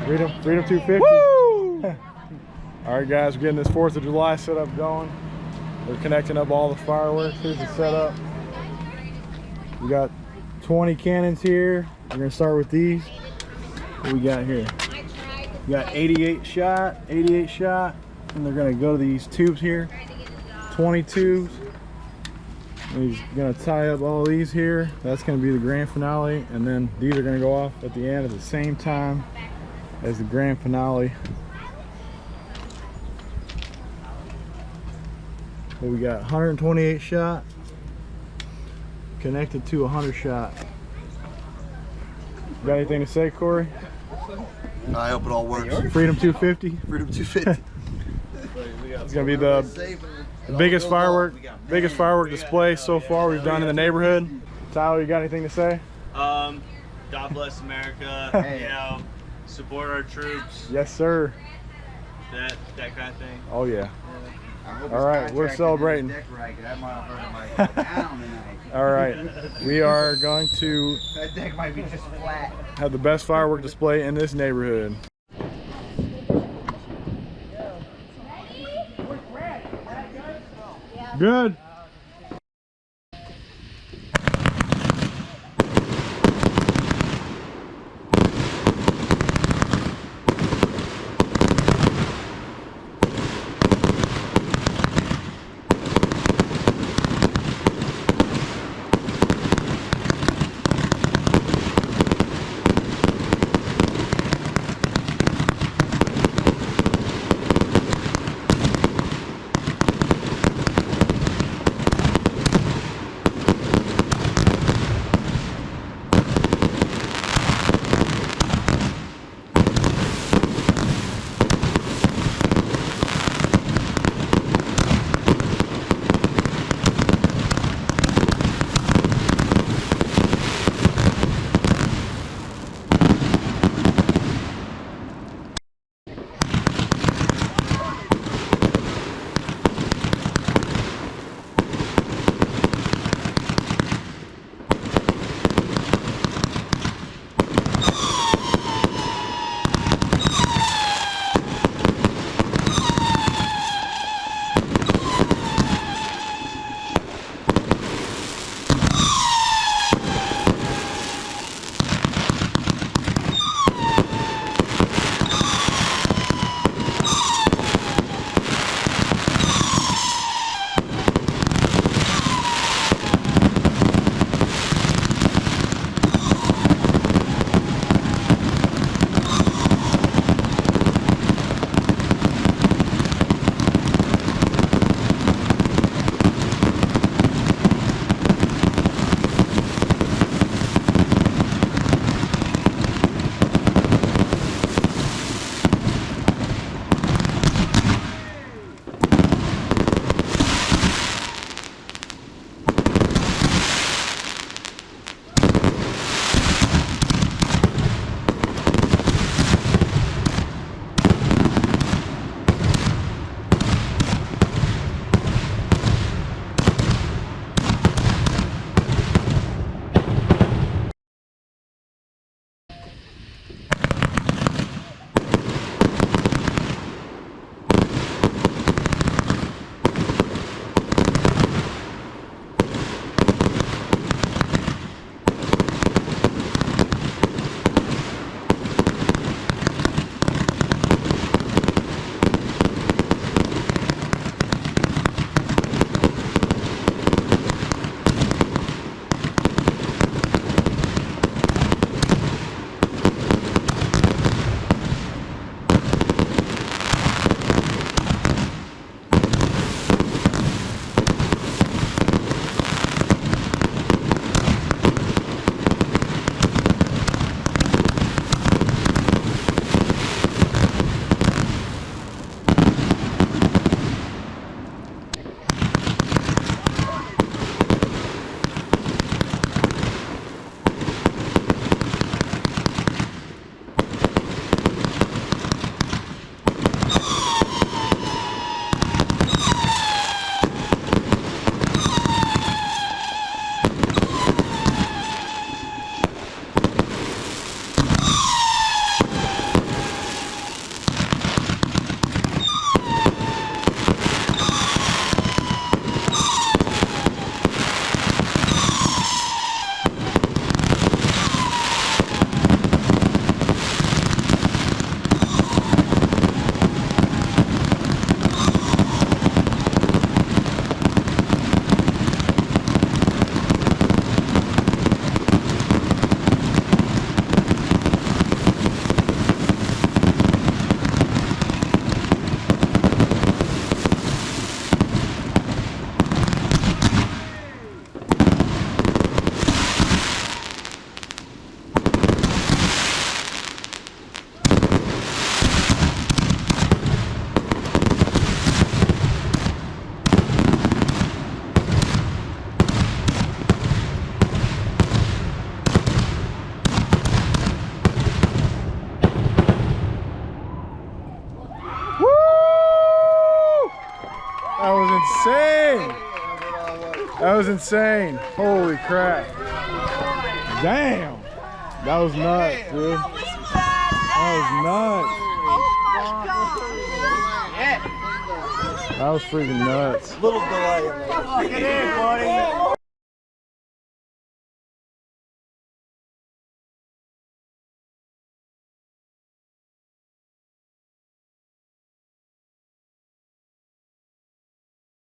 Freedom 250. Woo! All right, guys, we're getting this 4th of July setup going. We're connecting up all the fireworks. Here's the setup. We got 20 cannons here. We're gonna start with these. What we got here? We got 88 shot, and they're gonna go to these tubes here. 20 tubes. And he's gonna tie up all these here. That's gonna be the grand finale, and then these are gonna go off at the end at the same time as the grand finale. But we got 128 shot connected to 100 shot. Got anything to say, Corey? I hope it all works. Freedom 250. Freedom 250. It's gonna be the biggest firework display so far we've done in the neighborhood. Tyler, you got anything to say? God bless America. You know, support our troops. Yes, sir. That kind of thing. Oh yeah. All right, we're celebrating. All right, we are going to That deck might be just flat. have the best firework display in this neighborhood. Good. insane. That was insane. Holy crap. Damn. That was nuts, dude. That was nuts. That was freaking nuts. Little delay in there. Get in, buddy.